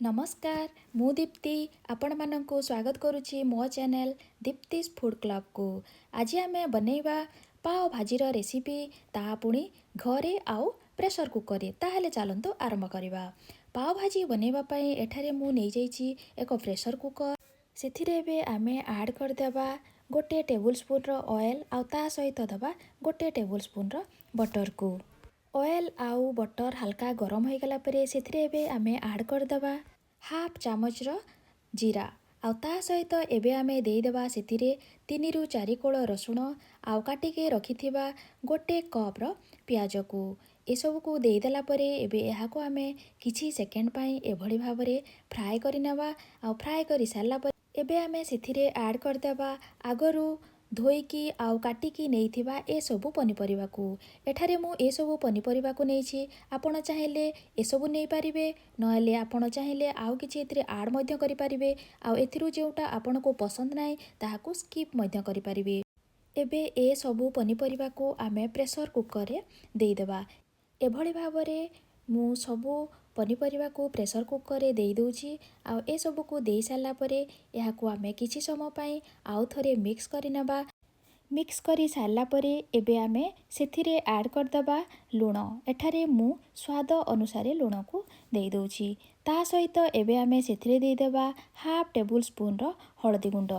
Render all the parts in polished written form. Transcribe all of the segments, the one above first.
नमस्कार मु दीप्ति आपण मानंकु स्वागत करुछि मो चैनल दीप्ति's फूड क्लब को। आज आम बनैबा पाव भाजी रेसिपी ता पुणी घरे आउ प्रेशर कुकर रे। ताहले चलंतु आरंभ करबा। पाव भाजी बनैबा पई एठारे मु नै जाइछि एक प्रेशर कुकर। सेथिरे बे आमे ऐड कर देबा गोटे टेबुल स्पून रो ऑयल आउ ता सहित दबा गोटे टेबुल स्पून रो बटर को। ऑयल आउ बटर हल्का गरम हो गला परे सेथिरे बे आमे ऐड कर देबा हाफ चामच रो जीरा आउ ता सहित एबे आमे देई देबा सेथिरे 3 रु 4 कोळ रसुण आउ काटी के रखिथिबा गोटे कप रो प्याज को। ए सब को देई देला परे एबे एहा को आमे किछि सेकेंड पई एभଳି भाबरे फ्राई करि नेबा। आउ फ्राई करि सारला परे एबे आमे सेथिरे ऐड कर देबा आगरु धोईकी आउ काटिकी नेइथिबा ए सबु पनिपरिबा को। एठारे मु ए सबु पनिपरिबा को नेइछि। आपण चाहेले ए सबु नेइ पारिबे नहेले आपण चाहेले आउ किछि एथिरे ऐड मध्य करि पारिबे। आउ एथिरु जेउटा आपण को पसंद नाइ ताहाकु स्किप मध्य करि पारिबे। एबे ए सबु पनिपरिबा को आमे प्रेशर कुकर रे देई देबा। एभଳି भाबरे मु सबु पनिपरिबा को प्रेशर कुकर रे देई दोछि। आउ ए सबु को देई सारला परे एहा को आमे किछि समय पई आउ थरे मिक्स करि नेबा। मिक्स करि सारला परे एबे आमे सेथिरे ऐड कर देबा लूण। एठारे मु स्वाद अनुसार लूण को देई दोछि। ता सहित एबे आमे सेथिरे देई देबा हाफ टेबुल स्पून रो हळदी गुंड।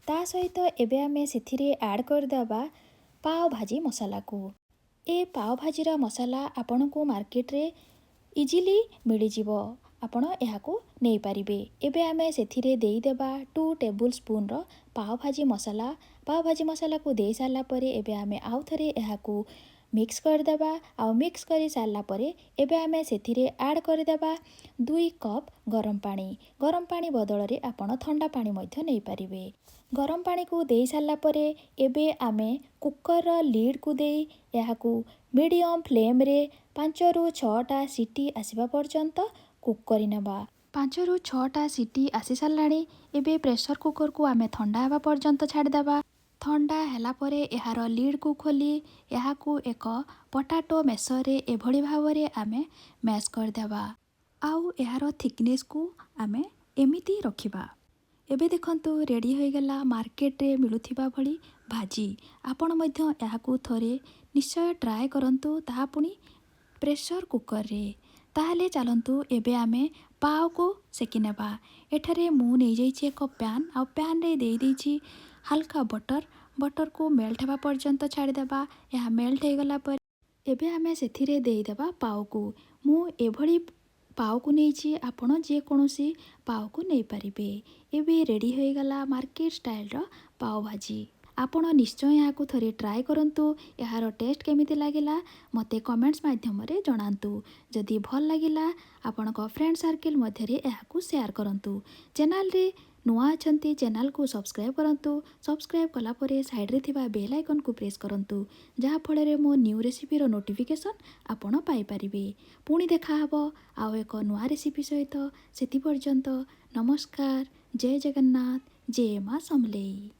ता सहित एबे आमे सेथिरे ऐड कर देबा पाव भाजी मसाला को। ए पाव भाजी रा मसाला आपण को मार्केट रे इजिली मिली जीवो। आपण एहा को नै पारिबे। एबे आमे सेथिरे देई देबा 2 टेबुल स्पून रो पाव भाजी मसाला। पाव भाजी मसाला को देई सारला परे एबे आमे आउ थरे एहा को मिक्स कर देबा। आउ मिक्स करि सारला परे एबे आमे सेथिरे ऐड कर देबा 2 कप गरम पानी। गरम पानी बदल रे आपण ठंडा पानी मध्य नै पारिबे। गरम पानी को देई सारला परे एबे आमे कुकर रो लीड को देई एहा को मीडियम फ्लेम रे 5 रु 6 टा सीटी आसीबा पर्यंत कुक करि नेबा। 5 रु 6 टा सीटी आसी सारलाणी। एबे प्रेशर कुकर को आमे ठंडा हेबा पर्यंत छाड़ देबा। ठंडा हैला परे एहार लीड को खोली एहा को एक पोटाटो मेसर रे एभଳି भाबरे आमे मैश कर देबा। आउ एहार थिकनेस को आमे एमिति रखिबा। एबे देखंतु रेडी होई गला मार्केट रे मिलुथिबा भली भाजी। आपण मध्य एहा को थरे निश्चय ट्राई करंतु ता पुनी प्रेशर कुकर रे। ताहले चलंतु एबे आमे पाव को सेकी नेबा। एठारे मु नै जाइछि एक पैन आ पैन रे देई दैछि हल्का बटर। बटर को मेल्ट हेबा पर्यंत छाड़ी देबा। एहा मेल्ट हे गला पर एबे आमे सेथिरे देई देबा पाव को। मु एभଳି पाव को नैछि आपण जे कोनोसी पाव को नै पारिबे। एबे रेडी होई गला मार्केट स्टाइल रो पाव भाजी। आपण निश्चय यहाँ को थरे ट्राई करंतु। यार टेस्ट केमिति लागिला मते कमेंट्स माध्यम रे जणांतु। जदि भल लागिला आपण को फ्रेंड सर्किल मध्य रे एहा को शेयर करंतु। चैनल रे नुआ अछंती चैनल को सब्सक्राइब करंतु। सब्सक्राइब कला परे साइड रे थिबा बेल आइकन को प्रेस करंतु जहा फळे रे मो न्यू रेसिपी रो नोटिफिकेशन आपण पाई परिबे। पुणी देखा हबो आउ एक नुआ रेसिपी सहित। सेति पर्यंत नमस्कार। जय जगन्नाथ। जय मां समलेई।